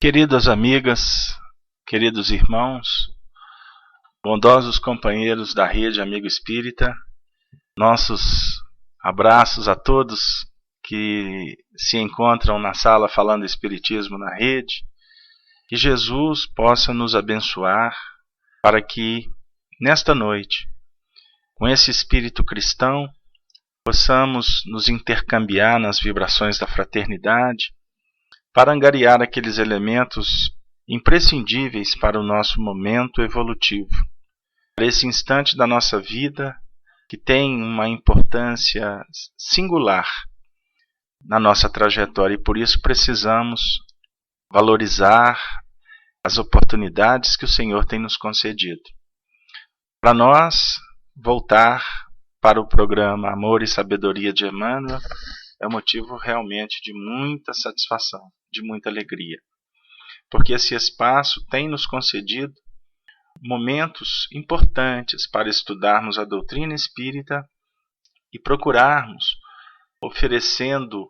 Queridas amigas, queridos irmãos, bondosos companheiros da Rede Amigo Espírita, nossos abraços a todos que se encontram na sala falando Espiritismo na rede. Que Jesus possa nos abençoar para que, nesta noite, com esse espírito cristão, possamos nos intercambiar nas vibrações da fraternidade, para angariar aqueles elementos imprescindíveis para o nosso momento evolutivo, para esse instante da nossa vida que tem uma importância singular na nossa trajetória e por isso precisamos valorizar as oportunidades que o Senhor tem nos concedido. Para nós, voltar para o programa Amor e Sabedoria de Emmanuel é motivo realmente de muita satisfação, de muita alegria, porque esse espaço tem nos concedido momentos importantes para estudarmos a doutrina espírita e procurarmos, oferecendo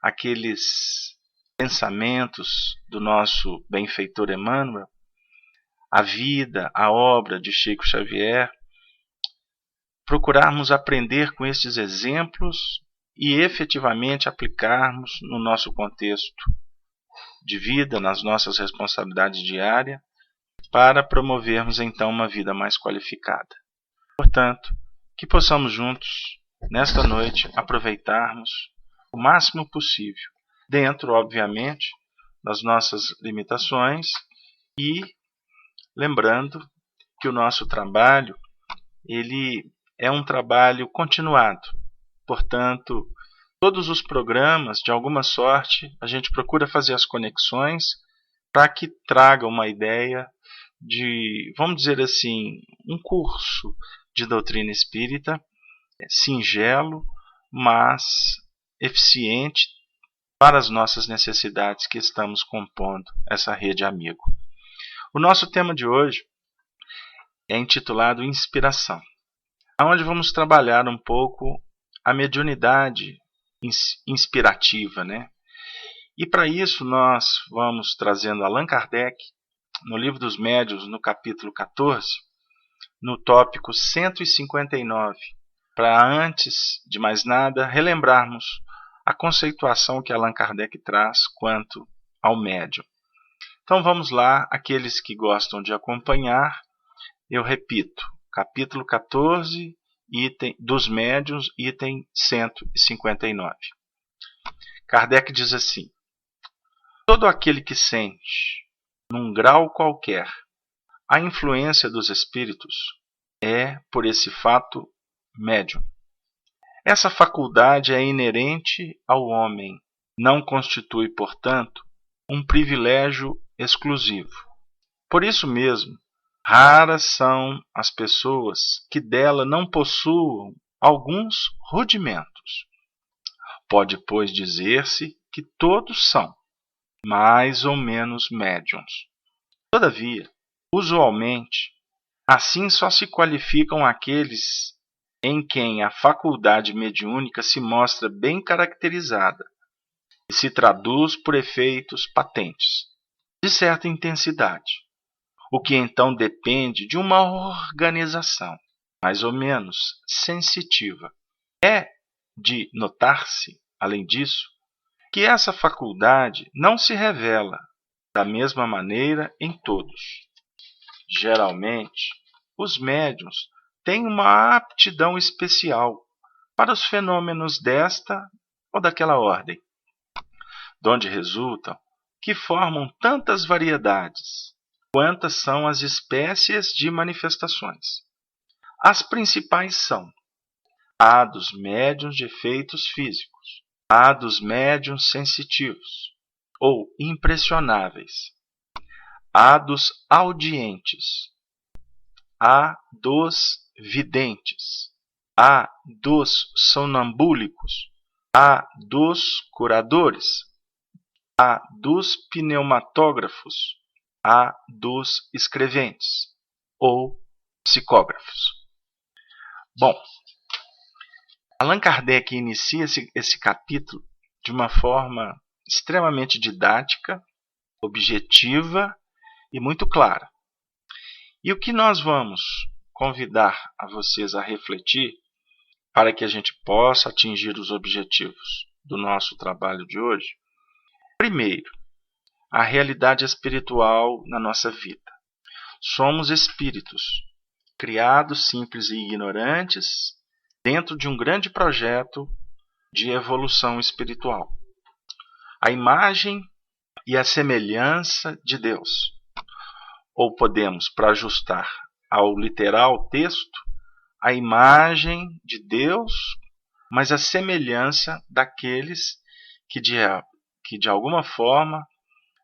aqueles pensamentos do nosso benfeitor Emmanuel, a vida, a obra de Chico Xavier, procurarmos aprender com estes exemplos e efetivamente aplicarmos no nosso contexto de vida, nas nossas responsabilidades diárias, para promovermos então uma vida mais qualificada. Portanto, que possamos juntos, nesta noite, aproveitarmos o máximo possível, dentro, obviamente, das nossas limitações e lembrando que o nosso trabalho, ele é um trabalho continuado. Portanto, todos os programas, de alguma sorte, a gente procura fazer as conexões para que traga uma ideia de, vamos dizer assim, um curso de doutrina espírita, singelo, mas eficiente para as nossas necessidades que estamos compondo essa rede amigo. O nosso tema de hoje é intitulado Inspiração, onde vamos trabalhar um pouco a mediunidade inspirativa, né? E para isso nós vamos trazendo Allan Kardec, no Livro dos Médiuns, no capítulo 14, no tópico 159, para antes de mais nada relembrarmos a conceituação que Allan Kardec traz quanto ao médium. Então vamos lá, aqueles que gostam de acompanhar, eu repito, capítulo 14, item dos médiuns, item 159. Kardec diz assim: todo aquele que sente, num grau qualquer, a influência dos espíritos é, por esse fato, médium. Essa faculdade é inerente ao homem, não constitui, portanto, um privilégio exclusivo. Por isso mesmo, raras são as pessoas que dela não possuam alguns rudimentos. Pode, pois, dizer-se que todos são, mais ou menos, médiuns. Todavia, usualmente, assim só se qualificam aqueles em quem a faculdade mediúnica se mostra bem caracterizada e se traduz por efeitos patentes, de certa intensidade, o que então depende de uma organização, mais ou menos sensitiva. É de notar-se, além disso, que essa faculdade não se revela da mesma maneira em todos. Geralmente, os médiuns têm uma aptidão especial para os fenômenos desta ou daquela ordem, donde resultam que formam tantas variedades quantas são as espécies de manifestações. As principais são a dos médiuns de efeitos físicos, a dos médiuns sensitivos ou impressionáveis, a dos audientes, a dos videntes, a dos sonambúlicos, a dos curadores, a dos pneumatógrafos, a dos escreventes ou psicógrafos. Bom, Allan Kardec inicia esse capítulo de uma forma extremamente didática, objetiva e muito clara. E o que nós vamos convidar a vocês a refletir para que a gente possa atingir os objetivos do nosso trabalho de hoje? Primeiro, a realidade espiritual na nossa vida. Somos espíritos, criados simples e ignorantes, dentro de um grande projeto de evolução espiritual. A imagem e a semelhança de Deus. Ou podemos, para ajustar ao literal texto, a imagem de Deus, mas a semelhança daqueles que de alguma forma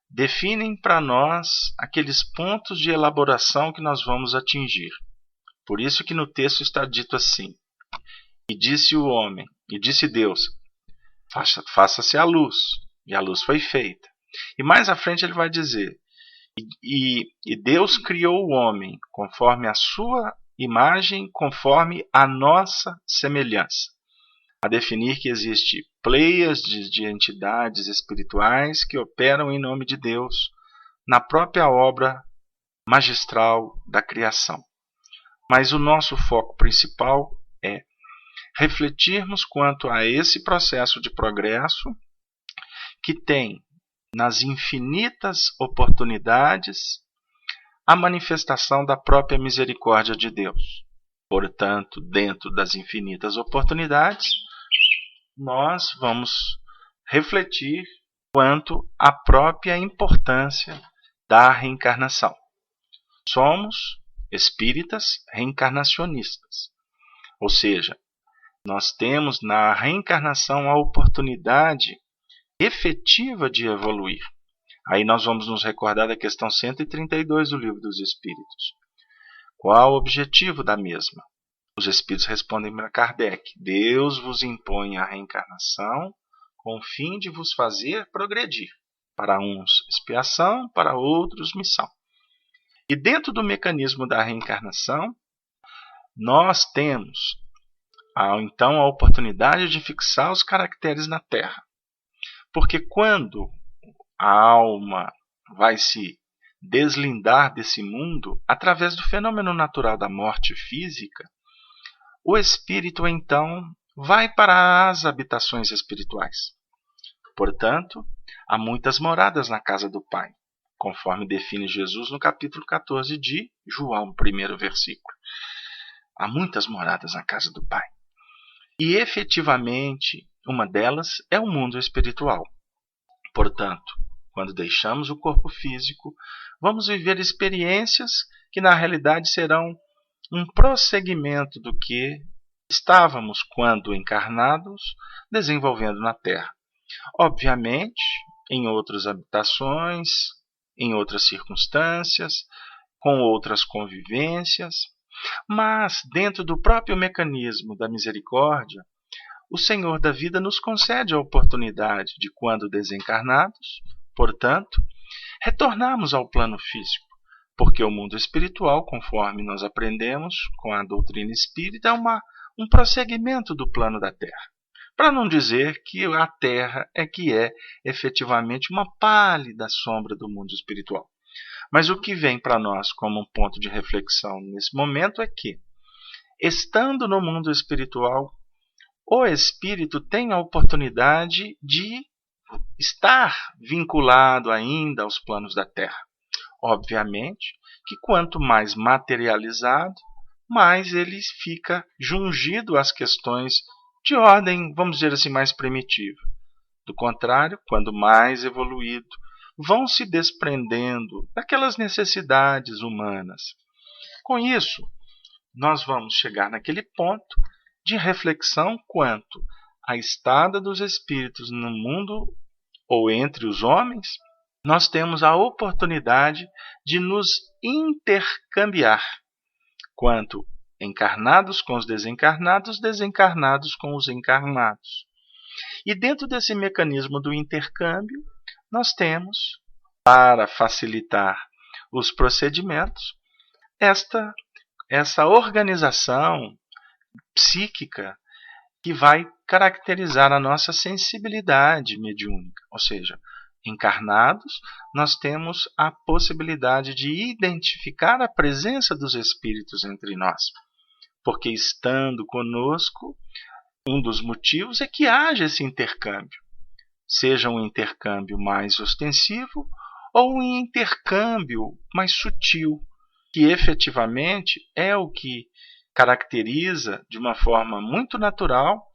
definem para nós aqueles pontos de elaboração que nós vamos atingir. Por isso que no texto está dito assim: e disse o homem, e disse Deus, faça-se a luz, e a luz foi feita. E mais à frente ele vai dizer, e Deus criou o homem conforme a sua imagem, conforme a nossa semelhança. A definir que existe pleias de entidades espirituais que operam em nome de Deus na própria obra magistral da criação. Mas o nosso foco principal é refletirmos quanto a esse processo de progresso que tem nas infinitas oportunidades a manifestação da própria misericórdia de Deus. Portanto, dentro das infinitas oportunidades, nós vamos refletir quanto à própria importância da reencarnação. Somos espíritas reencarnacionistas, ou seja, nós temos na reencarnação a oportunidade efetiva de evoluir. Aí nós vamos nos recordar da questão 132 do Livro dos Espíritos. Qual o objetivo da mesma? Os Espíritos respondem para Kardec: Deus vos impõe a reencarnação com o fim de vos fazer progredir. Para uns, expiação, para outros, missão. E dentro do mecanismo da reencarnação, nós temos então a oportunidade de fixar os caracteres na Terra. Porque quando a alma vai se deslindar desse mundo, através do fenômeno natural da morte física, o espírito então vai para as habitações espirituais. Portanto, há muitas moradas na casa do Pai, conforme define Jesus no capítulo 14 de João, primeiro versículo. Há muitas moradas na casa do Pai. E efetivamente, uma delas é o mundo espiritual. Portanto, quando deixamos o corpo físico, vamos viver experiências que na realidade serão um prosseguimento do que estávamos, quando encarnados, desenvolvendo na Terra. Obviamente, em outras habitações, em outras circunstâncias, com outras convivências, mas dentro do próprio mecanismo da misericórdia, o Senhor da vida nos concede a oportunidade de, quando desencarnados, portanto, retornarmos ao plano físico, porque o mundo espiritual, conforme nós aprendemos com a doutrina espírita, é um prosseguimento do plano da Terra. Para não dizer que a Terra é que é efetivamente uma pálida sombra do mundo espiritual. Mas o que vem para nós como um ponto de reflexão nesse momento é que, estando no mundo espiritual, o espírito tem a oportunidade de estar vinculado ainda aos planos da Terra. Obviamente que quanto mais materializado, mais ele fica jungido às questões de ordem, vamos dizer assim, mais primitiva. Do contrário, quando mais evoluído, vão se desprendendo daquelas necessidades humanas. Com isso, nós vamos chegar naquele ponto de reflexão quanto à estada dos espíritos no mundo ou entre os homens. Nós temos a oportunidade de nos intercambiar, quanto encarnados com os desencarnados, desencarnados com os encarnados. E dentro desse mecanismo do intercâmbio, nós temos, para facilitar os procedimentos, essa organização psíquica que vai caracterizar a nossa sensibilidade mediúnica, ou seja, encarnados, nós temos a possibilidade de identificar a presença dos espíritos entre nós. Porque estando conosco, um dos motivos é que haja esse intercâmbio. Seja um intercâmbio mais ostensivo ou um intercâmbio mais sutil, que efetivamente é o que caracteriza de uma forma muito natural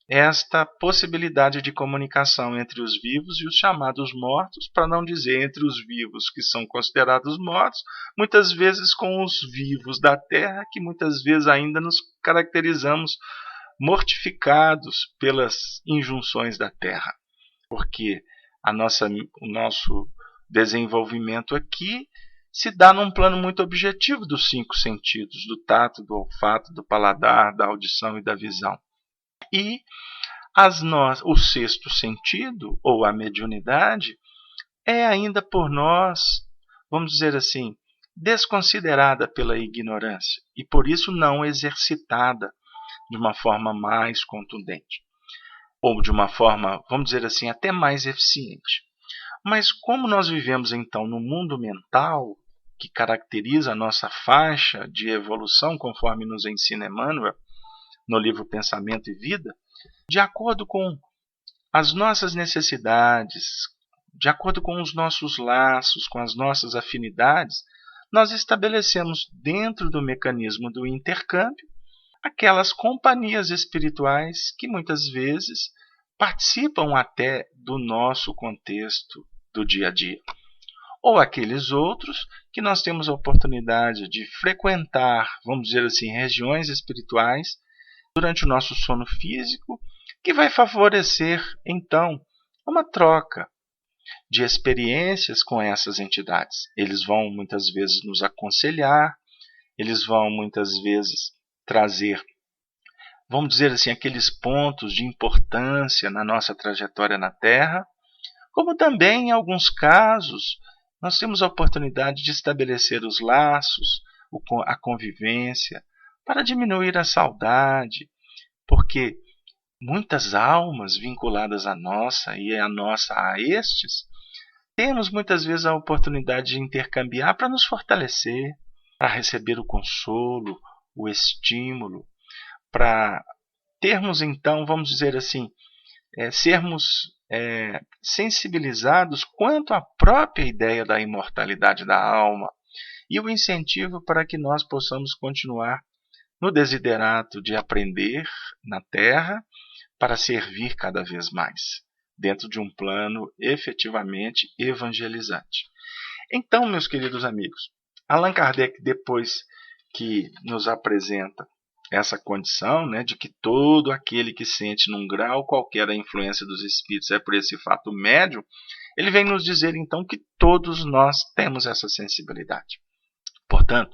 esta possibilidade de comunicação entre os vivos e os chamados mortos, para não dizer entre os vivos que são considerados mortos, muitas vezes com os vivos da Terra, que muitas vezes ainda nos caracterizamos mortificados pelas injunções da Terra, porque o nosso desenvolvimento aqui se dá num plano muito objetivo dos 5 sentidos, do tato, do olfato, do paladar, da audição e da visão. E o 6º sentido, ou a mediunidade, é ainda por nós, vamos dizer assim, desconsiderada pela ignorância e por isso não exercitada de uma forma mais contundente, ou de uma forma, vamos dizer assim, até mais eficiente. Mas como nós vivemos então no mundo mental, que caracteriza a nossa faixa de evolução, conforme nos ensina Emmanuel no livro Pensamento e Vida, de acordo com as nossas necessidades, de acordo com os nossos laços, com as nossas afinidades, nós estabelecemos dentro do mecanismo do intercâmbio aquelas companhias espirituais que muitas vezes participam até do nosso contexto do dia a dia. Ou aqueles outros que nós temos a oportunidade de frequentar, vamos dizer assim, regiões espirituais durante o nosso sono físico, que vai favorecer, então, uma troca de experiências com essas entidades. Eles vão, muitas vezes, nos aconselhar, eles vão, muitas vezes, trazer, vamos dizer assim, aqueles pontos de importância na nossa trajetória na Terra, como também, em alguns casos, nós temos a oportunidade de estabelecer os laços, a convivência, para diminuir a saudade, porque muitas almas vinculadas à nossa e a nossa a estes, temos muitas vezes a oportunidade de intercambiar para nos fortalecer, para receber o consolo, o estímulo, para termos então, vamos dizer assim, sermos sensibilizados quanto à própria ideia da imortalidade da alma e o incentivo para que nós possamos continuar no desiderato de aprender na Terra para servir cada vez mais, dentro de um plano efetivamente evangelizante. Então, meus queridos amigos, Allan Kardec, depois que nos apresenta essa condição, de que todo aquele que sente num grau qualquer a influência dos espíritos é por esse fato médium, ele vem nos dizer então que todos nós temos essa sensibilidade. Portanto,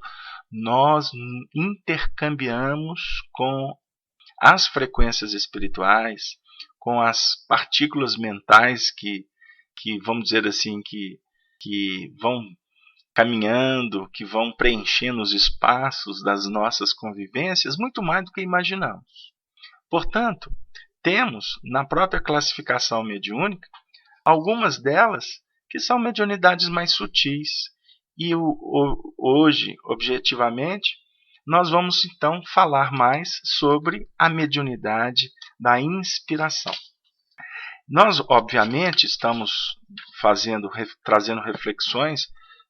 nós intercambiamos com as frequências espirituais, com as partículas mentais que vamos dizer assim, que vão caminhando, que vão preenchendo os espaços das nossas convivências, muito mais do que imaginamos. Portanto, temos na própria classificação mediúnica algumas delas que são mediunidades mais sutis. E hoje, objetivamente, nós vamos então falar mais sobre a mediunidade da inspiração. Nós, obviamente, estamos trazendo reflexões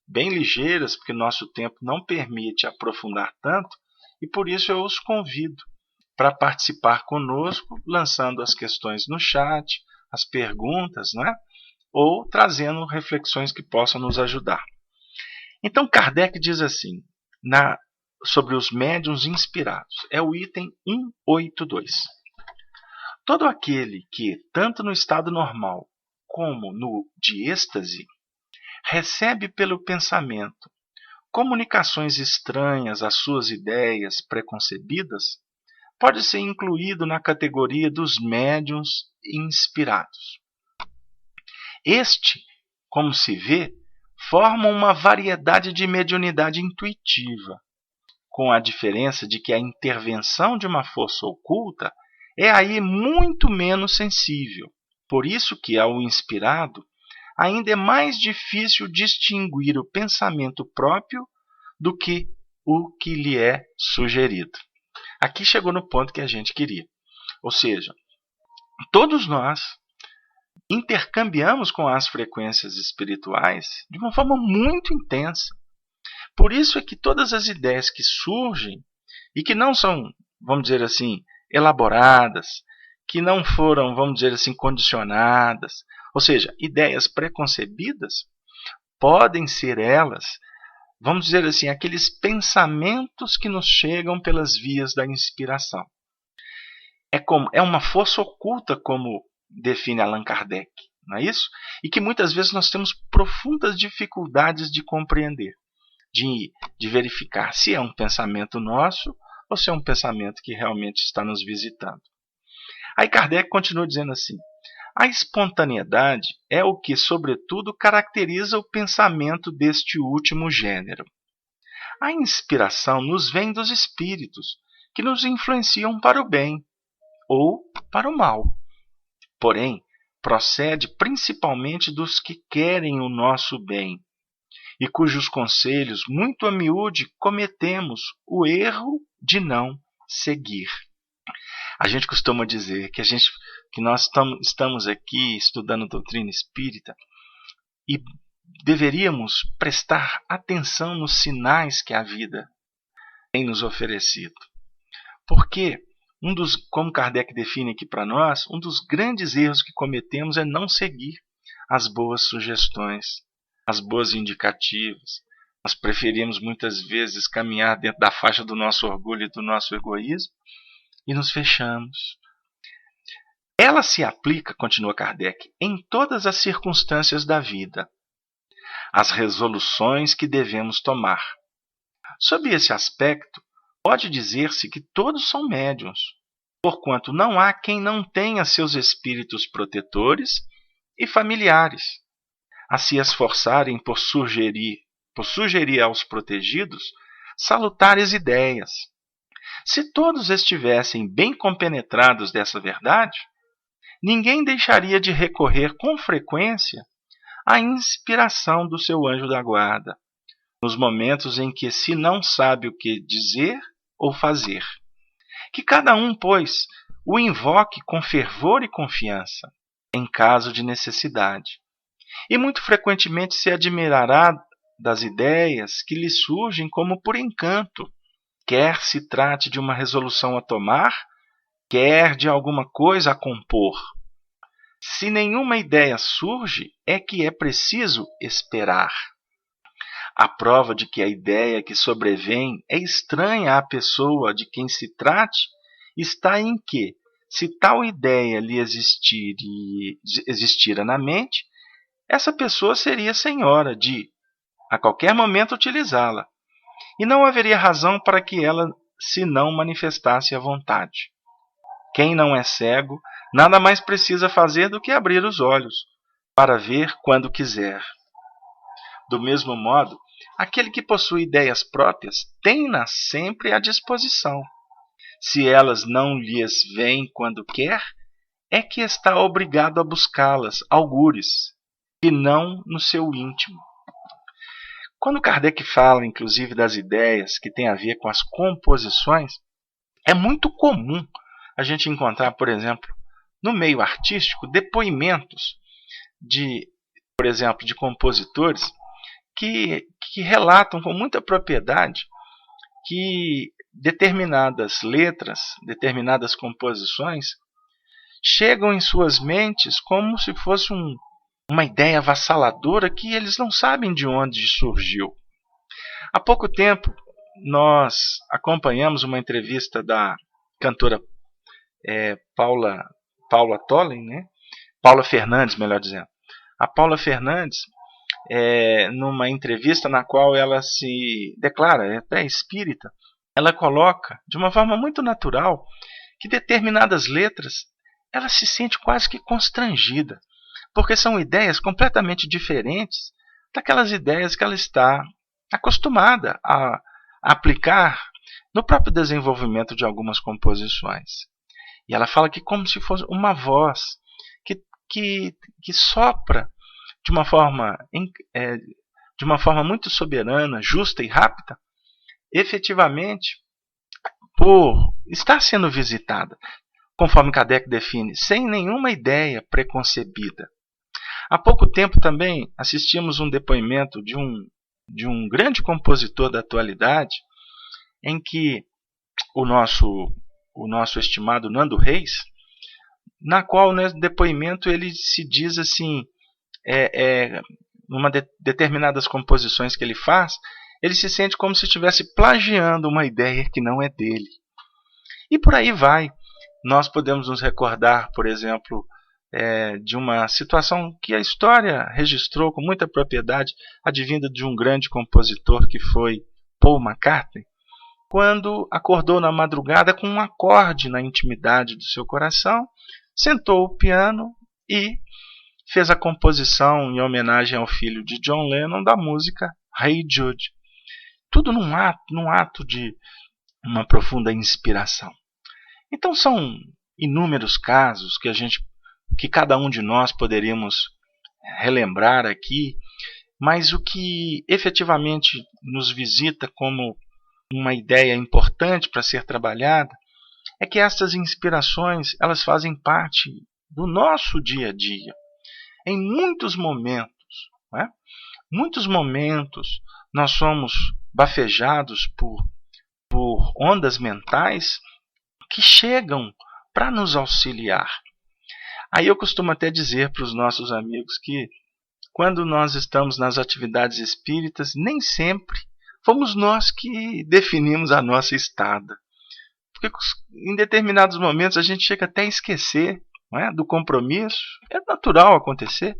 bem ligeiras, porque nosso tempo não permite aprofundar tanto, e por isso eu os convido para participar conosco, lançando as questões no chat, as perguntas, ou trazendo reflexões que possam nos ajudar. Então, Kardec diz assim, sobre os médiuns inspirados, é o item 182. Todo aquele que, tanto no estado normal como no de êxtase, recebe pelo pensamento comunicações estranhas às suas ideias preconcebidas, pode ser incluído na categoria dos médiuns inspirados. Este, como se vê, forma uma variedade de mediunidade intuitiva, com a diferença de que a intervenção de uma força oculta é aí muito menos sensível. Por isso que ao inspirado, ainda é mais difícil distinguir o pensamento próprio do que o que lhe é sugerido. Aqui chegou no ponto que a gente queria. Ou seja, todos nós intercambiamos com as frequências espirituais de uma forma muito intensa. Por isso é que todas as ideias que surgem e que não são, vamos dizer assim, elaboradas, que não foram, vamos dizer assim, condicionadas, ou seja, ideias preconcebidas, podem ser elas, vamos dizer assim, aqueles pensamentos que nos chegam pelas vias da inspiração. É uma força oculta, como define Allan Kardec, não é isso? E que muitas vezes nós temos profundas dificuldades de compreender, de verificar se é um pensamento nosso ou se é um pensamento que realmente está nos visitando. Aí Kardec continua dizendo assim: a espontaneidade é o que, sobretudo, caracteriza o pensamento deste último gênero. A inspiração nos vem dos espíritos, que nos influenciam para o bem ou para o mal. Porém, procede principalmente dos que querem o nosso bem e cujos conselhos, muito a miúde, cometemos o erro de não seguir. A gente costuma dizer que nós estamos aqui estudando doutrina espírita e deveríamos prestar atenção nos sinais que a vida tem nos oferecido. Porque como Kardec define aqui para nós, um dos grandes erros que cometemos é não seguir as boas sugestões, as boas indicativas. Nós preferimos muitas vezes caminhar dentro da faixa do nosso orgulho e do nosso egoísmo e nos fechamos. Ela se aplica, continua Kardec, em todas as circunstâncias da vida, as resoluções que devemos tomar. Sob esse aspecto, pode dizer-se que todos são médiuns, porquanto não há quem não tenha seus espíritos protetores e familiares a se esforçarem por sugerir aos protegidos salutares ideias. Se todos estivessem bem compenetrados dessa verdade, ninguém deixaria de recorrer com frequência à inspiração do seu anjo da guarda, nos momentos em que se não sabe o que dizer ou fazer. Que cada um, pois, o invoque com fervor e confiança, em caso de necessidade. E muito frequentemente se admirará das ideias que lhe surgem como por encanto, quer se trate de uma resolução a tomar, quer de alguma coisa a compor. Se nenhuma ideia surge, é que é preciso esperar. A prova de que a ideia que sobrevém é estranha à pessoa de quem se trate está em que, se tal ideia lhe existira na mente, essa pessoa seria senhora de, a qualquer momento, utilizá-la, e não haveria razão para que ela se não manifestasse à vontade. Quem não é cego, nada mais precisa fazer do que abrir os olhos, para ver quando quiser. Do mesmo modo, aquele que possui ideias próprias tem-nas sempre à disposição. Se elas não lhes vêm quando quer, é que está obrigado a buscá-las, algures, e não no seu íntimo. Quando Kardec fala, inclusive, das ideias que têm a ver com as composições, é muito comum a gente encontrar, por exemplo, no meio artístico, depoimentos por exemplo, de compositores que relatam com muita propriedade que determinadas letras, determinadas composições chegam em suas mentes como se fosse uma ideia avassaladora que eles não sabem de onde surgiu. Há pouco tempo, nós acompanhamos uma entrevista da cantora Paula Tolley, né? Paula Fernandes, melhor dizendo. A Paula Fernandes, numa entrevista na qual ela se declara até espírita, ela coloca de uma forma muito natural que determinadas letras ela se sente quase que constrangida, porque são ideias completamente diferentes daquelas ideias que ela está acostumada a aplicar no próprio desenvolvimento de algumas composições. E ela fala que como se fosse uma voz que sopra de uma forma, de uma forma muito soberana, justa e rápida, efetivamente, por estar sendo visitada, conforme Kardec define, sem nenhuma ideia preconcebida. Há pouco tempo também assistimos um depoimento de um grande compositor da atualidade, em que o nosso estimado Nando Reis, na qual nesse depoimento ele se diz assim, numa determinadas composições que ele faz, ele se sente como se estivesse plagiando uma ideia que não é dele. E por aí vai. Nós podemos nos recordar, por exemplo, de uma situação que a história registrou com muita propriedade, advinda de um grande compositor que foi Paul McCartney, quando acordou na madrugada com um acorde na intimidade do seu coração, sentou o piano e fez a composição em homenagem ao filho de John Lennon da música Hey Jude. Tudo num ato de uma profunda inspiração. Então são inúmeros casos que cada um de nós poderíamos relembrar aqui, mas o que efetivamente nos visita como uma ideia importante para ser trabalhada é que essas inspirações elas fazem parte do nosso dia a dia. Em muitos momentos, muitos momentos nós somos bafejados por ondas mentais que chegam para nos auxiliar. Aí eu costumo até dizer para os nossos amigos que quando nós estamos nas atividades espíritas, nem sempre fomos nós que definimos a nossa estada. Porque em determinados momentos a gente chega até a esquecer, do compromisso. É natural acontecer.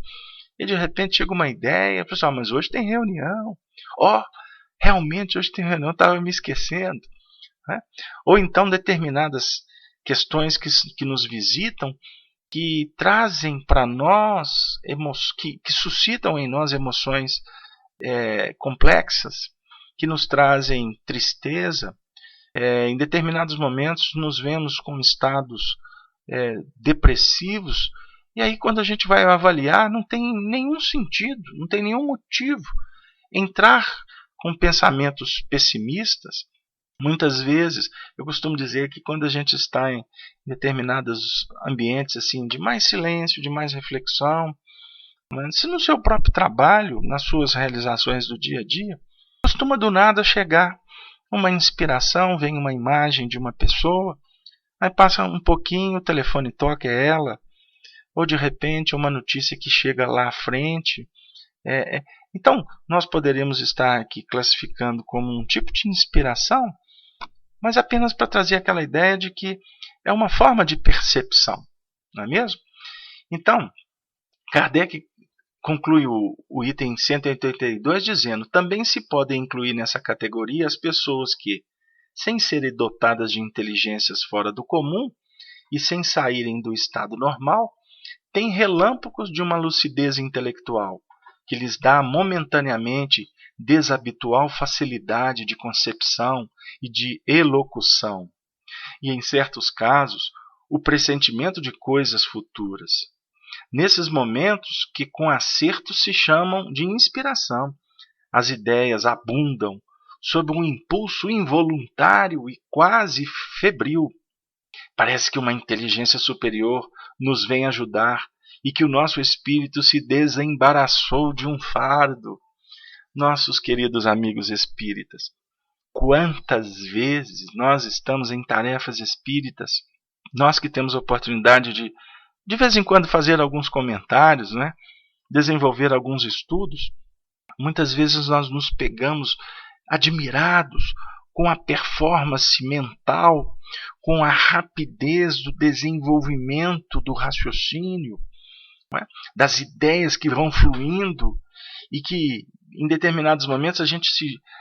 E de repente chega uma ideia, pessoal, mas hoje tem reunião. Realmente hoje tem reunião, estava me esquecendo. Ou então determinadas questões que nos visitam, que trazem para nós, que suscitam em nós emoções complexas, que nos trazem tristeza. Em determinados momentos nos vemos com estados depressivos, e aí quando a gente vai avaliar não tem nenhum sentido, não tem nenhum motivo entrar com pensamentos pessimistas. Muitas vezes eu costumo dizer que quando a gente está em determinados ambientes assim de mais silêncio, de mais reflexão, se no seu próprio trabalho, nas suas realizações do dia a dia, costuma do nada chegar uma inspiração, vem uma imagem de uma pessoa, aí passa um pouquinho, o telefone toca, é ela, ou de repente uma notícia que chega lá à frente. Então, nós poderíamos estar aqui classificando como um tipo de inspiração, mas apenas para trazer aquela ideia de que é uma forma de percepção, não é mesmo? Então, Kardec conclui o item 182 dizendo: também se podem incluir nessa categoria as pessoas que, sem serem dotadas de inteligências fora do comum e sem saírem do estado normal, têm relâmpagos de uma lucidez intelectual que lhes dá momentaneamente desabitual facilidade de concepção e de elocução, e em certos casos o pressentimento de coisas futuras. Nesses momentos que com acerto se chamam de inspiração, as ideias abundam sob um impulso involuntário e quase febril. Parece que uma inteligência superior nos vem ajudar e que o nosso espírito se desembaraçou de um fardo. Nossos queridos amigos espíritas, quantas vezes nós estamos em tarefas espíritas, nós que temos a oportunidade de vez em quando fazer alguns comentários, desenvolver alguns estudos, muitas vezes nós nos pegamos admirados com a performance mental, com a rapidez do desenvolvimento do raciocínio, das ideias que vão fluindo e que em determinados momentos a gente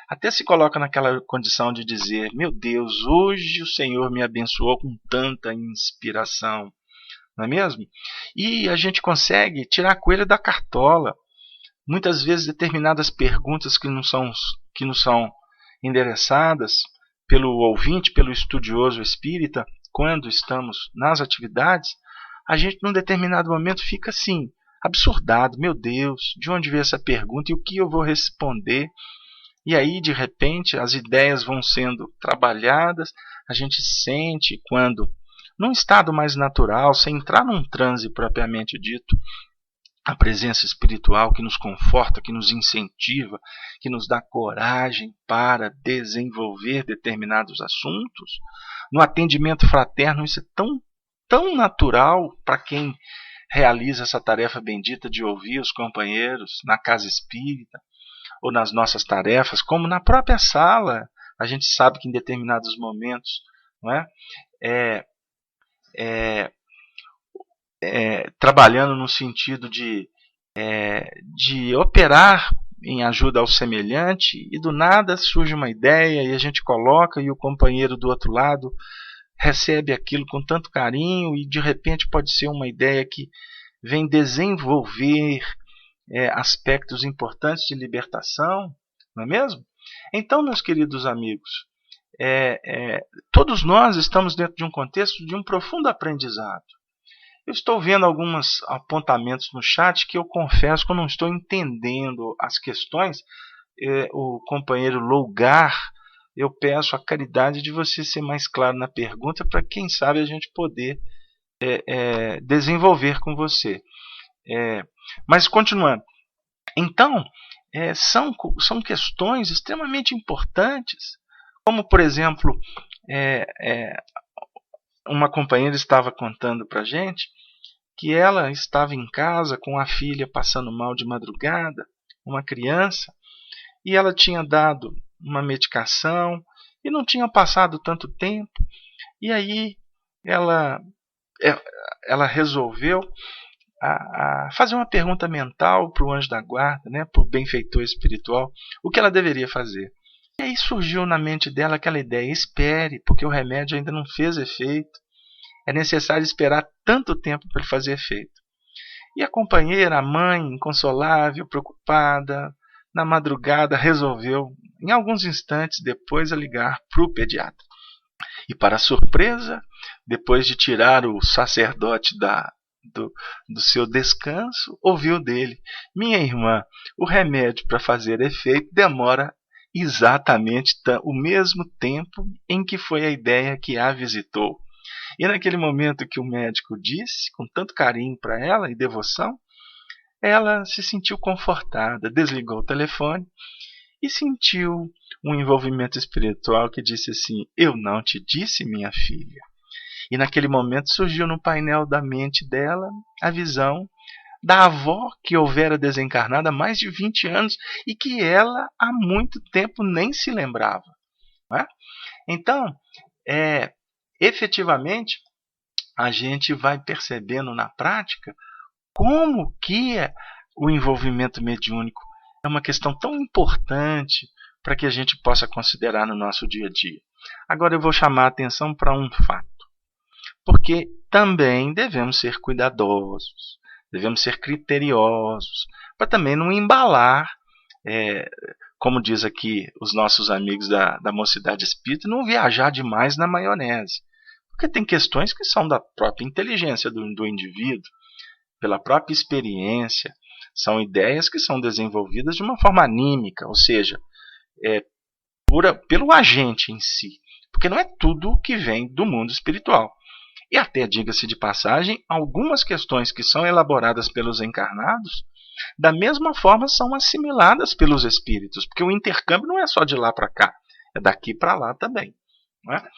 até se coloca naquela condição de dizer: meu Deus, hoje o Senhor me abençoou com tanta inspiração, não é mesmo? E a gente consegue tirar coelho da cartola. Muitas vezes determinadas perguntas que nos são endereçadas pelo ouvinte, pelo estudioso espírita, quando estamos nas atividades, a gente num determinado momento fica assim, absurdado. Meu Deus, de onde veio essa pergunta e o que eu vou responder? E aí, de repente, as ideias vão sendo trabalhadas, a gente sente quando, num estado mais natural, sem entrar num transe propriamente dito, a presença espiritual que nos conforta, que nos incentiva, que nos dá coragem para desenvolver determinados assuntos. No atendimento fraterno, isso é tão natural para quem realiza essa tarefa bendita de ouvir os companheiros na casa espírita ou nas nossas tarefas, como na própria sala. A gente sabe que em determinados momentos, não trabalhando no sentido de operar em ajuda ao semelhante, e do nada surge uma ideia e a gente coloca, e o companheiro do outro lado recebe aquilo com tanto carinho, e de repente pode ser uma ideia que vem desenvolver aspectos importantes de libertação, não é mesmo? Então, meus queridos amigos, todos nós estamos dentro de um contexto de um profundo aprendizado. Eu estou vendo alguns apontamentos no chat que eu confesso que eu não estou entendendo as questões. O companheiro Lougar, eu peço a caridade de você ser mais claro na pergunta para quem sabe a gente poder desenvolver com você. Mas continuando. Então, são questões extremamente importantes, como por exemplo, uma companheira estava contando para a gente que ela estava em casa com a filha passando mal de madrugada, uma criança, e ela tinha dado uma medicação e não tinha passado tanto tempo, e aí ela resolveu fazer uma pergunta mental para o anjo da guarda, né, para o benfeitor espiritual, o que ela deveria fazer. E aí surgiu na mente dela aquela ideia: espere, porque o remédio ainda não fez efeito. É necessário esperar tanto tempo para ele fazer efeito. E a companheira, a mãe, inconsolável, preocupada, na madrugada resolveu, em alguns instantes depois, ligar para o pediatra. E para surpresa, depois de tirar o sacerdote do seu descanso, ouviu dele: minha irmã, o remédio para fazer efeito demora exatamente o mesmo tempo em que foi a ideia que a visitou. E naquele momento que o médico disse, com tanto carinho para ela e devoção, ela se sentiu confortada, desligou o telefone e sentiu um envolvimento espiritual que disse assim: eu não te disse, minha filha. E naquele momento surgiu no painel da mente dela a visão da avó que houvera desencarnada há mais de 20 anos e que ela há muito tempo nem se lembrava. Não é? Então, efetivamente, a gente vai percebendo na prática como que o envolvimento mediúnico é uma questão tão importante para que a gente possa considerar no nosso dia a dia. Agora eu vou chamar a atenção para um fato, porque também devemos ser cuidadosos, devemos ser criteriosos, para também não embalar, como diz aqui os nossos amigos da Mocidade Espírita, não viajar demais na maionese. Porque tem questões que são da própria inteligência do indivíduo, pela própria experiência, são ideias que são desenvolvidas de uma forma anímica, ou seja, pelo agente em si, porque não é tudo que vem do mundo espiritual. E até, diga-se de passagem, algumas questões que são elaboradas pelos encarnados, da mesma forma são assimiladas pelos espíritos, porque o intercâmbio não é só de lá para cá, é daqui para lá também. Não é?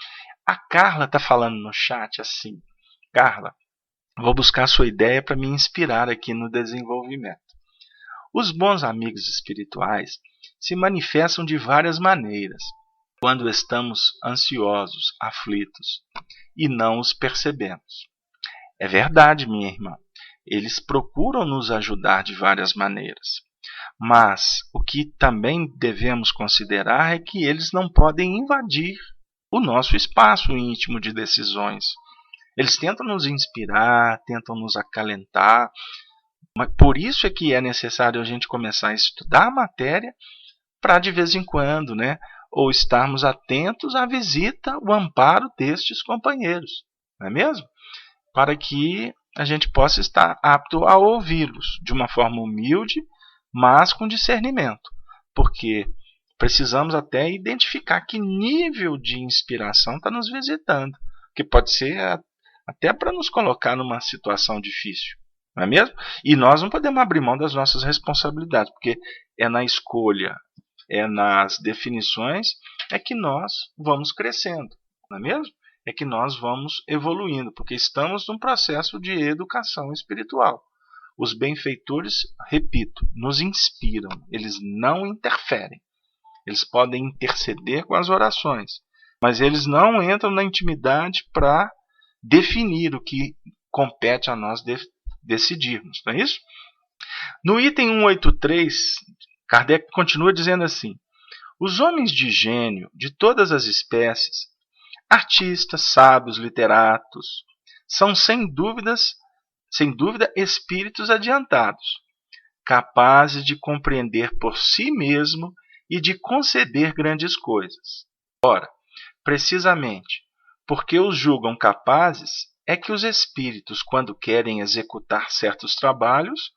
A Carla está falando no chat assim: Carla, vou buscar a sua ideia para me inspirar aqui no desenvolvimento. Os bons amigos espirituais se manifestam de várias maneiras quando estamos ansiosos, aflitos e não os percebemos. É verdade, minha irmã, eles procuram nos ajudar de várias maneiras. Mas o que também devemos considerar é que eles não podem invadir o nosso espaço íntimo de decisões. Eles tentam nos inspirar, tentam nos acalentar, mas por isso é que é necessário a gente começar a estudar a matéria para de vez em quando, ou estarmos atentos à visita, o amparo destes companheiros, não é mesmo? Para que a gente possa estar apto a ouvi-los de uma forma humilde, mas com discernimento, porque precisamos até identificar que nível de inspiração está nos visitando, que pode ser até para nos colocar numa situação difícil, não é mesmo? E nós não podemos abrir mão das nossas responsabilidades, porque é na escolha, é nas definições, é que nós vamos crescendo, não é mesmo? É que nós vamos evoluindo, porque estamos num processo de educação espiritual. Os benfeitores, repito, nos inspiram, eles não interferem. Eles podem interceder com as orações, mas eles não entram na intimidade para definir o que compete a nós decidirmos, não é isso? No item 183, Kardec continua dizendo assim: os homens de gênio de todas as espécies, artistas, sábios, literatos, são sem dúvida espíritos adiantados, capazes de compreender por si mesmo e de conceber grandes coisas. Ora, precisamente porque os julgam capazes, é que os espíritos, quando querem executar certos trabalhos,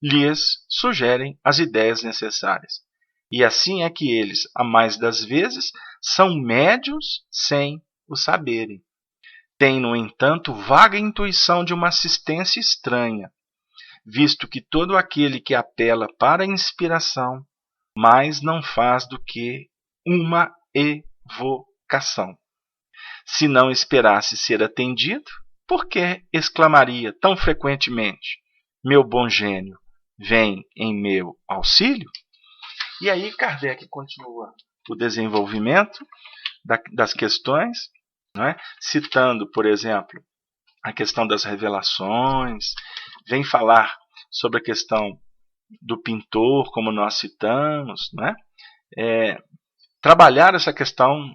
lhes sugerem as ideias necessárias. E assim é que eles, a mais das vezes, são médios sem o saberem. Têm, no entanto, vaga intuição de uma assistência estranha, visto que todo aquele que apela para a inspiração mais não faz do que uma evocação. Se não esperasse ser atendido, por que exclamaria tão frequentemente: meu bom gênio, vem em meu auxílio? E aí Kardec continua o desenvolvimento das questões, não é? Citando, por exemplo, a questão das revelações, vem falar sobre a questão do pintor, como nós citamos, não é? Trabalhar essa questão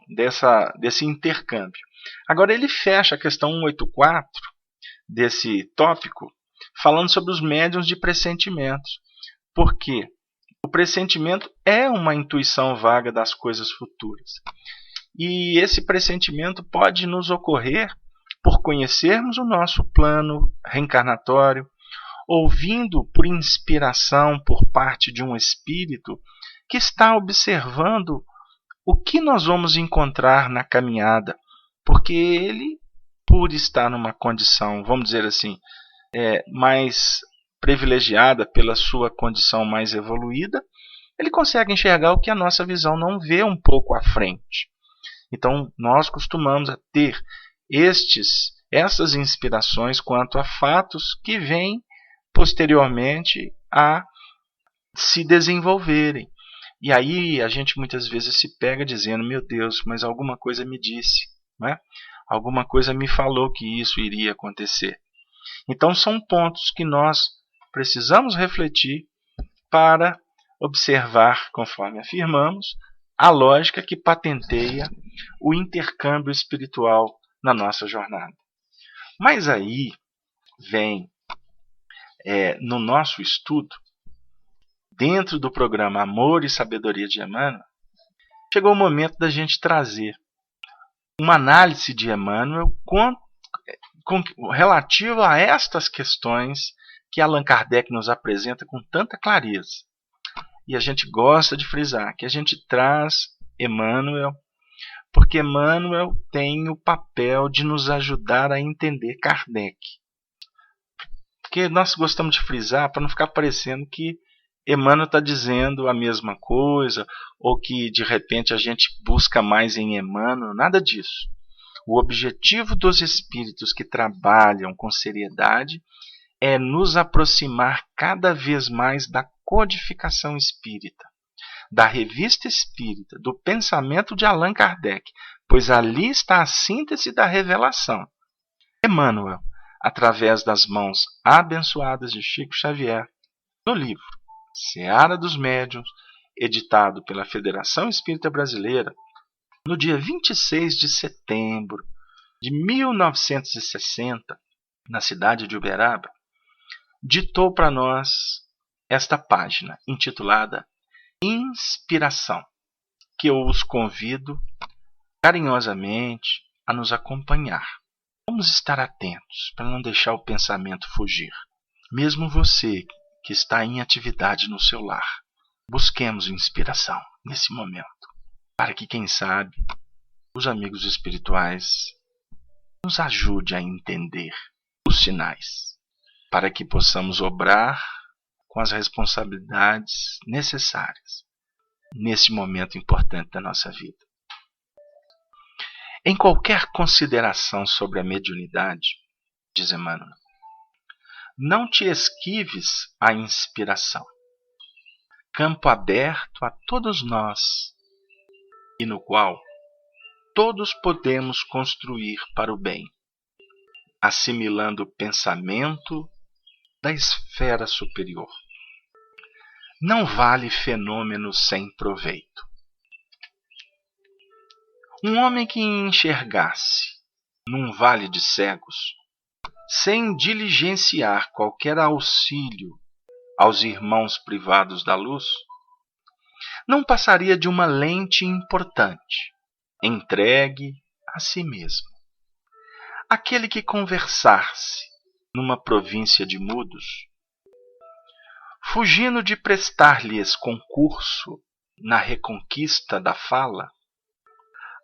desse intercâmbio. Agora ele fecha a questão 184 desse tópico falando sobre os médiuns de pressentimentos, porque o pressentimento é uma intuição vaga das coisas futuras. E esse pressentimento pode nos ocorrer por conhecermos o nosso plano reencarnatório, ouvindo por inspiração por parte de um espírito que está observando o que nós vamos encontrar na caminhada, porque ele, por estar numa condição, vamos dizer assim, mais privilegiada pela sua condição mais evoluída, ele consegue enxergar o que a nossa visão não vê um pouco à frente. Então, nós costumamos a ter essas inspirações quanto a fatos que vêm posteriormente a se desenvolverem. E aí a gente muitas vezes se pega dizendo: meu Deus, mas alguma coisa me disse, não é? Alguma coisa me falou que isso iria acontecer. Então são pontos que nós precisamos refletir para observar, conforme afirmamos, a lógica que patenteia o intercâmbio espiritual na nossa jornada. Mas aí vem, no nosso estudo, dentro do programa Amor e Sabedoria de Emmanuel, chegou o momento da gente trazer uma análise de Emmanuel relativa a estas questões que Allan Kardec nos apresenta com tanta clareza. E a gente gosta de frisar que a gente traz Emmanuel porque Emmanuel tem o papel de nos ajudar a entender Kardec. Porque nós gostamos de frisar para não ficar parecendo que Emmanuel está dizendo a mesma coisa, ou que de repente a gente busca mais em Emmanuel, nada disso. O objetivo dos espíritos que trabalham com seriedade é nos aproximar cada vez mais da codificação espírita, da revista espírita, do pensamento de Allan Kardec, pois ali está a síntese da revelação. Emmanuel, através das mãos abençoadas de Chico Xavier, no livro Seara dos Médiuns, editado pela Federação Espírita Brasileira, no dia 26 de setembro de 1960, na cidade de Uberaba, ditou para nós esta página, intitulada Inspiração, que eu os convido carinhosamente a nos acompanhar. Vamos estar atentos para não deixar o pensamento fugir. Mesmo você que está em atividade no seu lar, busquemos inspiração nesse momento, para que, quem sabe, os amigos espirituais nos ajude a entender os sinais, para que possamos obrar com as responsabilidades necessárias nesse momento importante da nossa vida. Em qualquer consideração sobre a mediunidade, diz Emmanuel, não te esquives à inspiração, campo aberto a todos nós e no qual todos podemos construir para o bem, assimilando o pensamento da esfera superior. Não vale fenômeno sem proveito. Um homem que enxergasse num vale de cegos, sem diligenciar qualquer auxílio aos irmãos privados da luz, não passaria de uma lente importante, entregue a si mesmo. Aquele que conversasse numa província de mudos, fugindo de prestar-lhes concurso na reconquista da fala,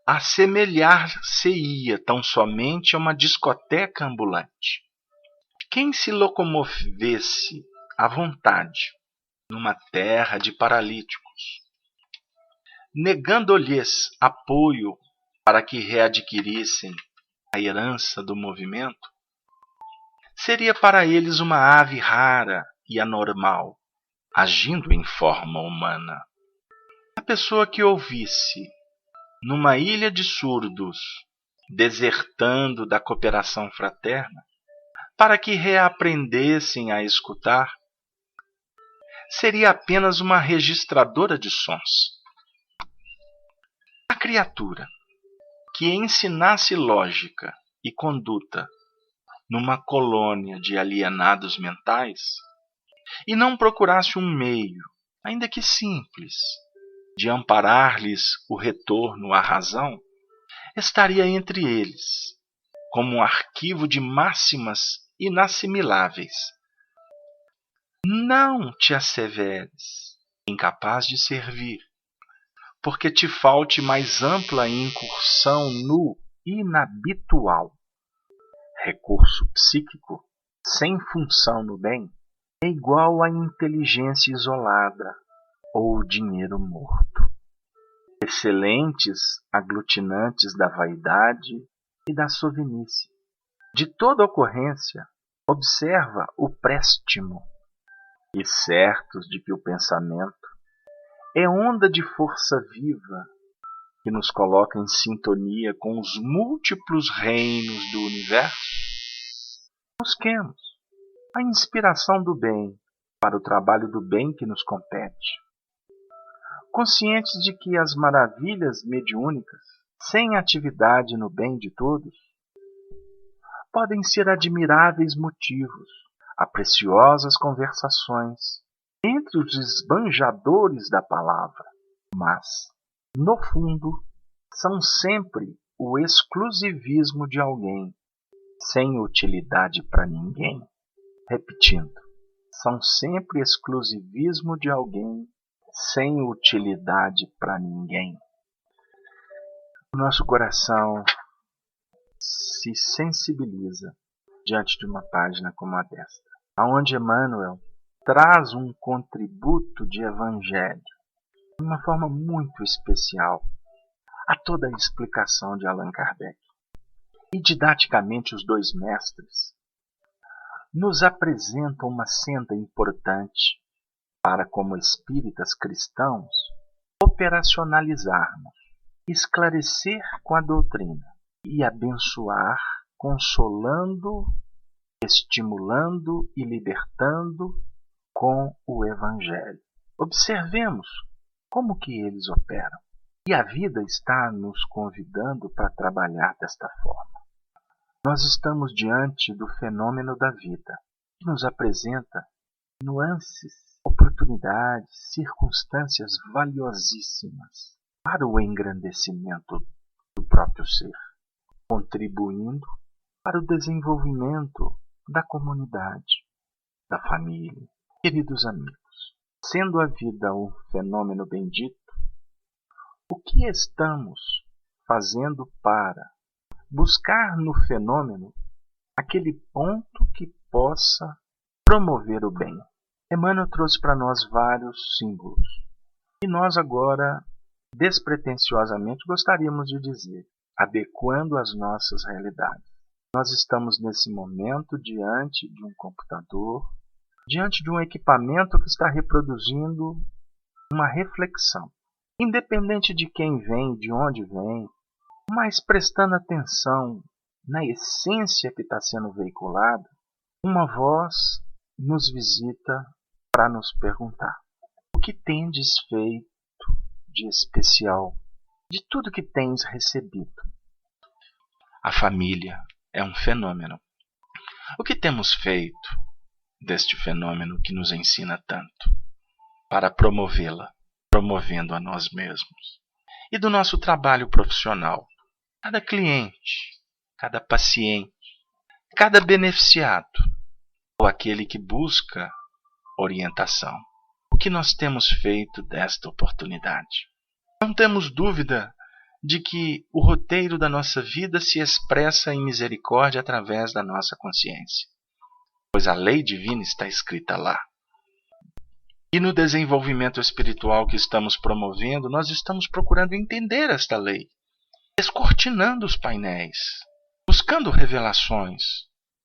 assemelhar-se-ia tão somente a uma discoteca ambulante. Quem se locomovesse à vontade numa terra de paralíticos, negando-lhes apoio para que readquirissem a herança do movimento, seria para eles uma ave rara e anormal, agindo em forma humana. A pessoa que ouvisse numa ilha de surdos, desertando da cooperação fraterna, para que reaprendessem a escutar, seria apenas uma registradora de sons. A criatura que ensinasse lógica e conduta numa colônia de alienados mentais e não procurasse um meio, ainda que simples, de amparar-lhes o retorno à razão, estaria entre eles, como um arquivo de máximas inassimiláveis. Não te asseveres incapaz de servir, porque te falte mais ampla incursão no inabitual. Recurso psíquico, sem função no bem, é igual à inteligência isolada ou dinheiro morto. Excelentes aglutinantes da vaidade e da sovinice. De toda ocorrência, observa o préstimo, e certos de que o pensamento é onda de força viva que nos coloca em sintonia com os múltiplos reinos do universo, busquemos a inspiração do bem para o trabalho do bem que nos compete, conscientes de que as maravilhas mediúnicas, sem atividade no bem de todos, podem ser admiráveis motivos a preciosas conversações entre os esbanjadores da palavra, mas, no fundo, são sempre o exclusivismo de alguém, sem utilidade para ninguém. Repetindo, são sempre exclusivismo de alguém, sem utilidade para ninguém. O nosso coração se sensibiliza diante de uma página como a desta, onde Emmanuel traz um contributo de evangelho, de uma forma muito especial, a toda a explicação de Allan Kardec. E didaticamente os dois mestres nos apresentam uma senda importante para, como espíritas cristãos, operacionalizarmos, esclarecer com a doutrina e abençoar, consolando, estimulando e libertando com o Evangelho. Observemos como que eles operam. E a vida está nos convidando para trabalhar desta forma. Nós estamos diante do fenômeno da vida, que nos apresenta nuances, oportunidades, circunstâncias valiosíssimas para o engrandecimento do próprio ser, contribuindo para o desenvolvimento da comunidade, da família. Queridos amigos, sendo a vida um fenômeno bendito, o que estamos fazendo para buscar no fenômeno aquele ponto que possa promover o bem? Emmanuel trouxe para nós vários símbolos. E nós agora, despretensiosamente, gostaríamos de dizer, adequando às nossas realidades. Nós estamos nesse momento diante de um computador, diante de um equipamento que está reproduzindo uma reflexão. Independente de quem vem, de onde vem, mas prestando atenção na essência que está sendo veiculada, uma voz nos visita para nos perguntar: o que tendes feito de especial de tudo que tens recebido? A família é um fenômeno. O que temos feito deste fenômeno que nos ensina tanto para promovê-la, promovendo a nós mesmos? E do nosso trabalho profissional, cada cliente, cada paciente, cada beneficiado, ou aquele que busca orientação, o que nós temos feito desta oportunidade? Não temos dúvida de que o roteiro da nossa vida se expressa em misericórdia através da nossa consciência, pois a lei divina está escrita lá. E no desenvolvimento espiritual que estamos promovendo, nós estamos procurando entender esta lei, descortinando os painéis, buscando revelações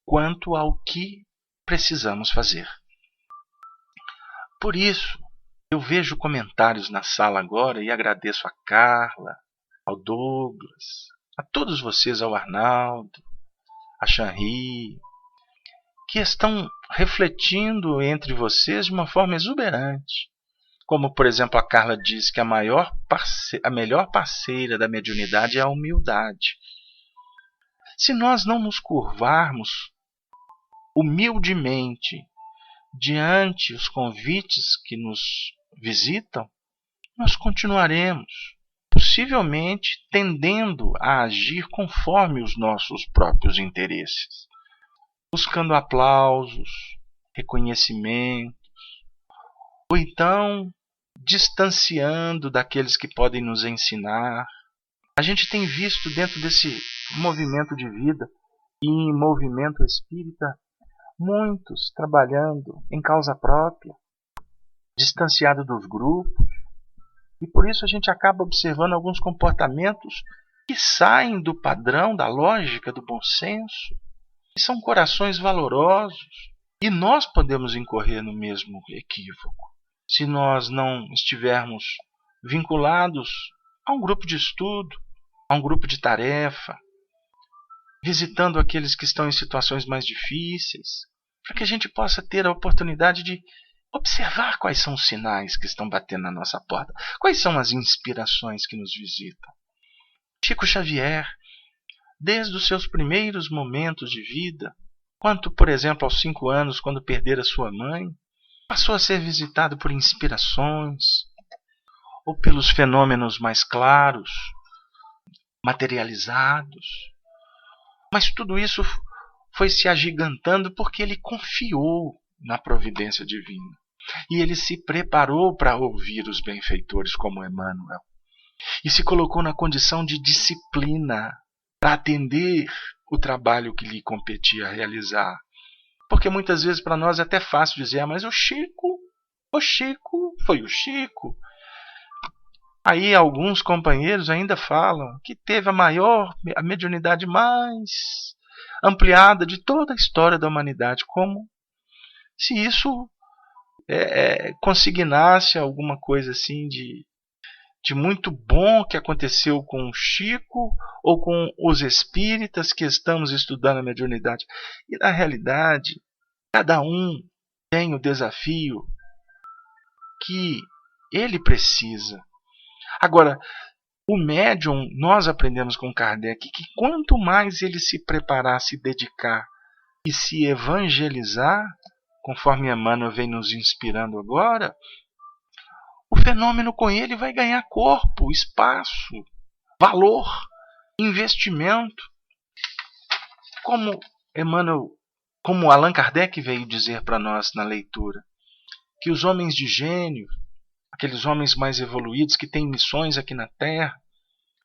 quanto ao que precisamos fazer. Por isso, eu vejo comentários na sala agora e agradeço a Carla, ao Douglas, a todos vocês, ao Arnaldo, a Chanri, que estão refletindo entre vocês de uma forma exuberante. Como, por exemplo, a Carla diz que a melhor parceira da mediunidade é a humildade. Se nós não nos curvarmos humildemente diante os convites que nos visitam, nós continuaremos, possivelmente, tendendo a agir conforme os nossos próprios interesses, buscando aplausos, reconhecimentos, ou então distanciando daqueles que podem nos ensinar. A gente tem visto dentro desse movimento de vida e em movimento espírita muitos trabalhando em causa própria, distanciado dos grupos, e por isso a gente acaba observando alguns comportamentos que saem do padrão, da lógica, do bom senso, e são corações valorosos, e nós podemos incorrer no mesmo equívoco se nós não estivermos vinculados a um grupo de estudo, a um grupo de tarefa, visitando aqueles que estão em situações mais difíceis, para que a gente possa ter a oportunidade de observar quais são os sinais que estão batendo na nossa porta, quais são as inspirações que nos visitam. Chico Xavier, desde os seus primeiros momentos de vida, quanto, por exemplo, aos 5 anos, quando perdera sua mãe, passou a ser visitado por inspirações, ou pelos fenômenos mais claros, materializados. Mas tudo isso foi se agigantando porque ele confiou na providência divina. E ele se preparou para ouvir os benfeitores como Emmanuel. E se colocou na condição de disciplina para atender o trabalho que lhe competia realizar. Porque muitas vezes para nós é até fácil dizer, mas o Chico foi o Chico. Aí alguns companheiros ainda falam que teve a mediunidade mais ampliada de toda a história da humanidade, como se isso consignasse alguma coisa assim de muito bom que aconteceu com o Chico ou com os espíritas que estamos estudando a mediunidade. E na realidade, cada um tem o desafio que ele precisa. Agora, o médium, nós aprendemos com Kardec que quanto mais ele se preparar, se dedicar e se evangelizar, conforme Emmanuel vem nos inspirando agora, o fenômeno com ele vai ganhar corpo, espaço, valor, investimento. como Emmanuel, como Allan Kardec veio dizer para nós na leitura, que os homens de gênio, aqueles homens mais evoluídos que têm missões aqui na Terra,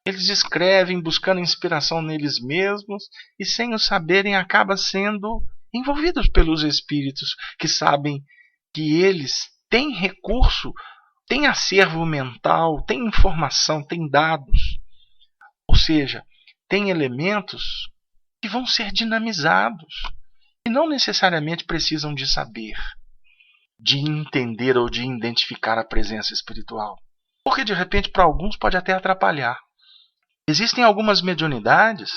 eles escrevem buscando inspiração neles mesmos e, sem o saberem, acabam sendo envolvidos pelos espíritos que sabem que eles têm recurso, têm acervo mental, têm informação, têm dados. Ou seja, têm elementos que vão ser dinamizados e não necessariamente precisam de saber, de entender ou de identificar a presença espiritual. Porque, de repente, para alguns pode até atrapalhar. Existem algumas mediunidades,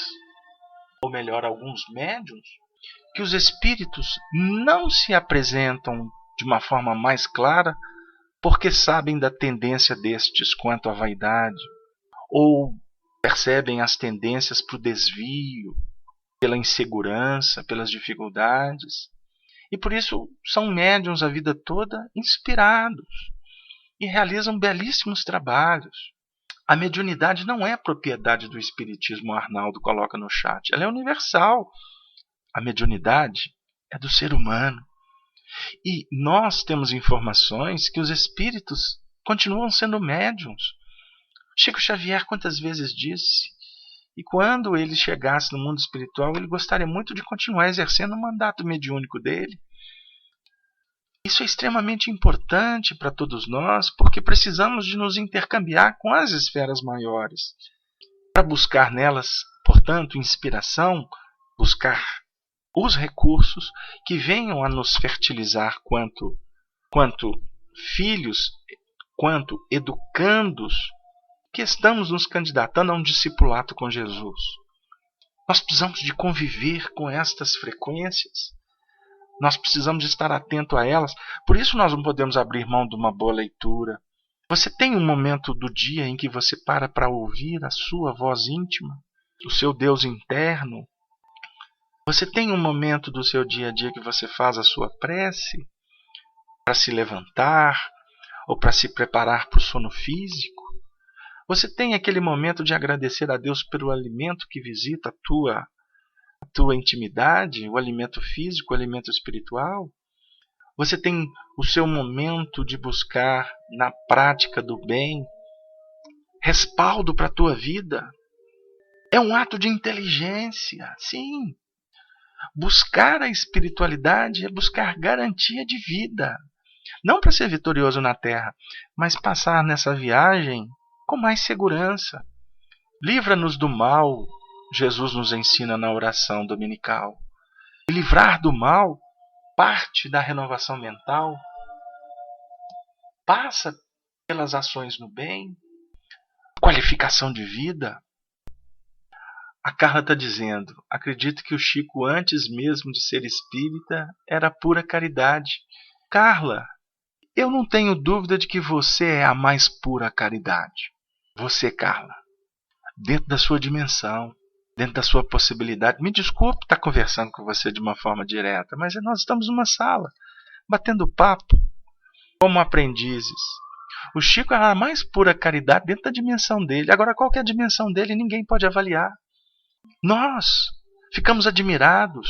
ou melhor, alguns médiuns, que os espíritos não se apresentam de uma forma mais clara porque sabem da tendência destes quanto à vaidade, ou percebem as tendências para o desvio, pela insegurança, pelas dificuldades, e por isso são médiuns a vida toda inspirados e realizam belíssimos trabalhos. A mediunidade não é propriedade do espiritismo, o Arnaldo coloca no chat. Ela é universal. A mediunidade é do ser humano. E nós temos informações que os espíritos continuam sendo médiuns. Chico Xavier quantas vezes disse, e quando ele chegasse no mundo espiritual, ele gostaria muito de continuar exercendo o mandato mediúnico dele. Isso é extremamente importante para todos nós, porque precisamos de nos intercambiar com as esferas maiores, para buscar nelas, portanto, inspiração, buscar os recursos que venham a nos fertilizar quanto filhos, quanto educandos, que estamos nos candidatando a um discipulado com Jesus. Nós precisamos de conviver com estas frequências. Nós precisamos de estar atento a elas. Por isso nós não podemos abrir mão de uma boa leitura. Você tem um momento do dia em que você para ouvir a sua voz íntima, o seu Deus interno. Você tem um momento do seu dia a dia que você faz a sua prece para se levantar ou para se preparar para o sono físico. Você tem aquele momento de agradecer a Deus pelo alimento que visita a tua intimidade, o alimento físico, o alimento espiritual. Você tem o seu momento de buscar na prática do bem respaldo para a tua vida. É um ato de inteligência, sim. Buscar a espiritualidade é buscar garantia de vida. Não para ser vitorioso na terra, mas passar nessa viagem com mais segurança. Livra-nos do mal, Jesus nos ensina na oração dominical. E livrar do mal parte da renovação mental, passa pelas ações no bem, qualificação de vida. A Carla está dizendo, acredito que o Chico, antes mesmo de ser espírita, era pura caridade. Carla, eu não tenho dúvida de que você é a mais pura caridade. Você, Carla, dentro da sua dimensão, dentro da sua possibilidade. Me desculpe estar conversando com você de uma forma direta, mas nós estamos numa sala, batendo papo, como aprendizes. O Chico era a mais pura caridade dentro da dimensão dele. Agora, qual que é a dimensão dele? Ninguém pode avaliar. Nós ficamos admirados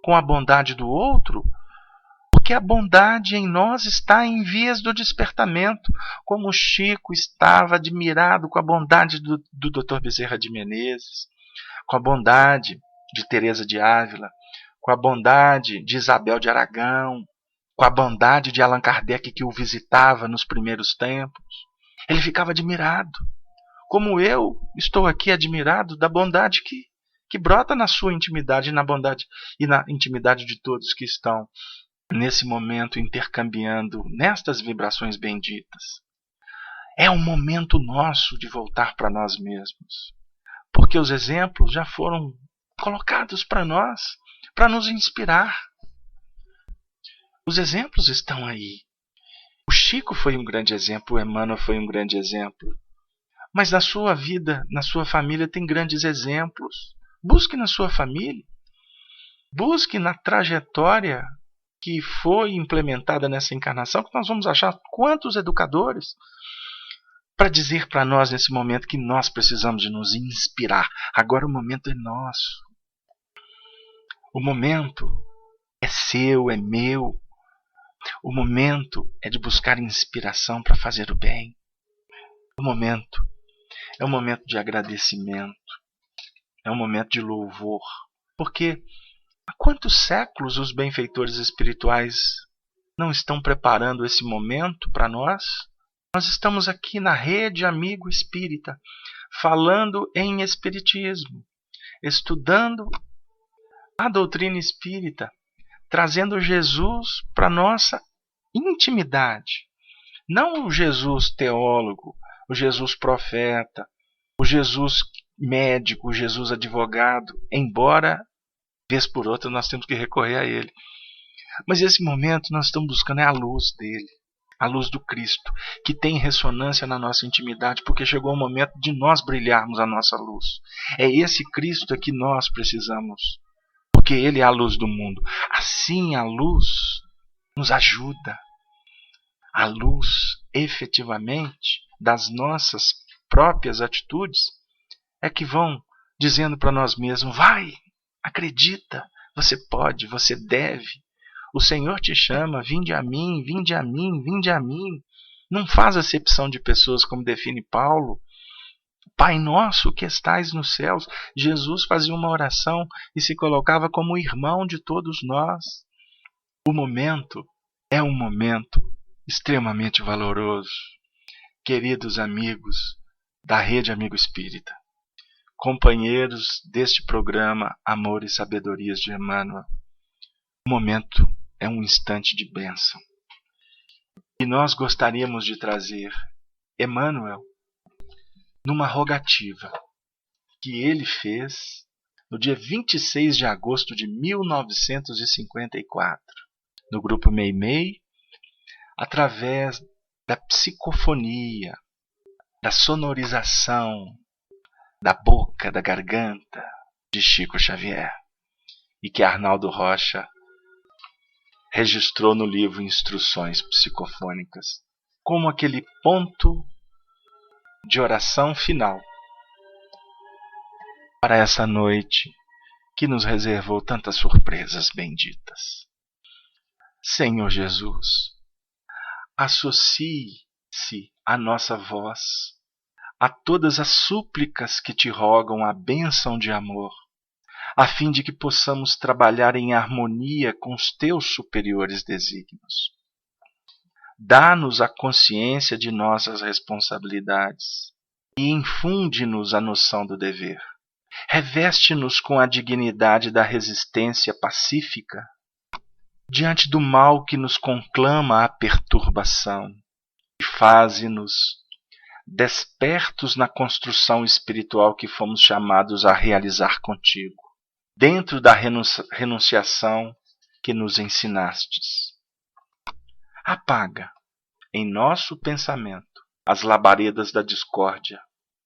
com a bondade do outro, porque a bondade em nós está em vias do despertamento, como o Chico estava admirado com a bondade do Dr. Bezerra de Menezes, com a bondade de Teresa de Ávila, com a bondade de Isabel de Aragão, com a bondade de Allan Kardec que o visitava nos primeiros tempos. Ele ficava admirado, como eu estou aqui admirado da bondade que brota na sua intimidade e na intimidade de todos que estão nesse momento intercambiando nestas vibrações benditas. É um momento nosso de voltar para nós mesmos, porque os exemplos já foram colocados para nós, para nos inspirar. Os exemplos estão aí. O Chico foi um grande exemplo, o Emmanuel foi um grande exemplo. Mas na sua vida, na sua família, tem grandes exemplos. Busque na sua família. Busque na trajetória que foi implementada nessa encarnação, que nós vamos achar quantos educadores para dizer para nós nesse momento que nós precisamos de nos inspirar. Agora o momento é nosso. O momento é seu, é meu. O momento é de buscar inspiração para fazer o bem. O momento é um momento de agradecimento. É um momento de louvor. Porque há quantos séculos os benfeitores espirituais não estão preparando esse momento para nós? Nós estamos aqui na Rede Amigo Espírita, falando em Espiritismo, estudando a doutrina espírita, trazendo Jesus para a nossa intimidade. Não o Jesus teólogo, o Jesus profeta, o Jesus médico, o Jesus advogado, embora, vez por outra, nós temos que recorrer a ele. Mas esse momento nós estamos buscando é a luz dele, a luz do Cristo, que tem ressonância na nossa intimidade, porque chegou o momento de nós brilharmos a nossa luz. É esse Cristo que nós precisamos, porque ele é a luz do mundo. Assim a luz nos ajuda. A luz, efetivamente, das nossas próprias atitudes, é que vão dizendo para nós mesmos: vai, acredita, você pode, você deve. O Senhor te chama, vinde a mim, vinde a mim, vinde a mim. Não faz acepção de pessoas, como define Paulo. Pai nosso que estais nos céus. Jesus fazia uma oração e se colocava como irmão de todos nós. O momento é um momento extremamente valoroso. Queridos amigos da Rede Amigo Espírita, companheiros deste programa Amor e Sabedorias de Emmanuel, o momento é um instante de bênção. E nós gostaríamos de trazer Emmanuel numa rogativa que ele fez no dia 26 de agosto de 1954, no grupo Meimei, através da psicofonia, da sonorização da boca, da garganta de Chico Xavier, e que Arnaldo Rocha registrou no livro Instruções Psicofônicas, como aquele ponto de oração final para essa noite que nos reservou tantas surpresas benditas. Senhor Jesus, associe-se a nossa voz a todas as súplicas que te rogam a bênção de amor, a fim de que possamos trabalhar em harmonia com os teus superiores desígnios. Dá-nos a consciência de nossas responsabilidades e infunde-nos a noção do dever. Reveste-nos com a dignidade da resistência pacífica diante do mal que nos conclama à perturbação, e faze-nos despertos na construção espiritual que fomos chamados a realizar contigo, dentro da renunciação que nos ensinastes. Apaga em nosso pensamento as labaredas da discórdia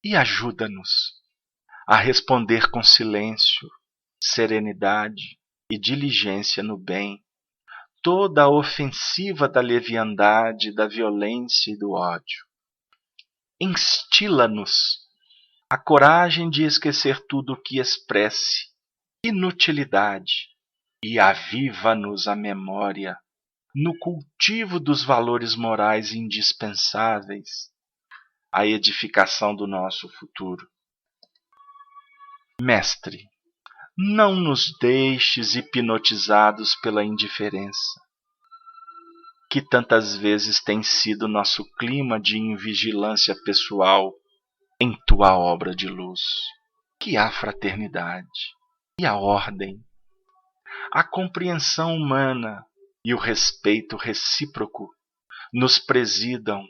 e ajuda-nos a responder com silêncio, serenidade e diligência no bem toda a ofensiva da leviandade, da violência e do ódio. Instila-nos a coragem de esquecer tudo o que expresse inutilidade e aviva-nos a memória no cultivo dos valores morais indispensáveis à edificação do nosso futuro. Mestre, não nos deixes hipnotizados pela indiferença, que tantas vezes tem sido nosso clima de invigilância pessoal em tua obra de luz, que a fraternidade e a ordem, a compreensão humana e o respeito recíproco nos presidam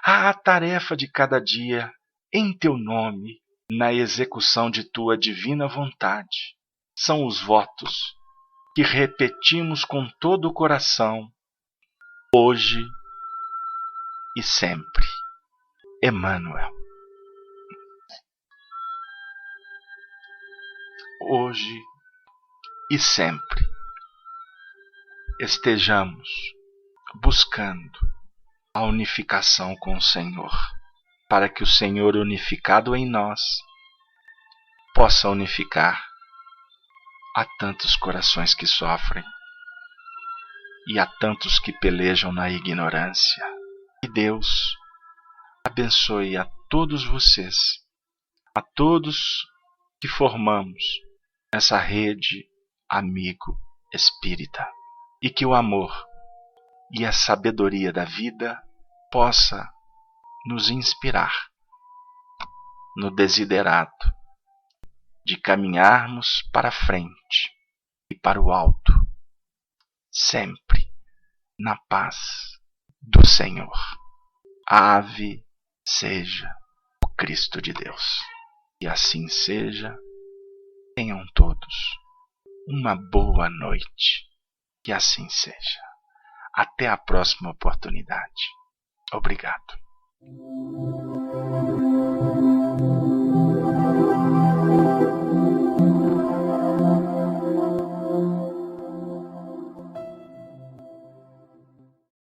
à tarefa de cada dia em teu nome, na execução de tua divina vontade. São os votos que repetimos com todo o coração, hoje e sempre. Emmanuel. Hoje e sempre estejamos buscando a unificação com o Senhor, para que o Senhor unificado em nós possa unificar há tantos corações que sofrem e há tantos que pelejam na ignorância. Que Deus abençoe a todos vocês, a todos que formamos essa rede amigo espírita, e que o amor e a sabedoria da vida possa nos inspirar no desiderato de caminharmos para a frente e para o alto, sempre na paz do Senhor. Ave seja o Cristo de Deus. E assim seja. Tenham todos uma boa noite. Que assim seja. Até a próxima oportunidade. Obrigado.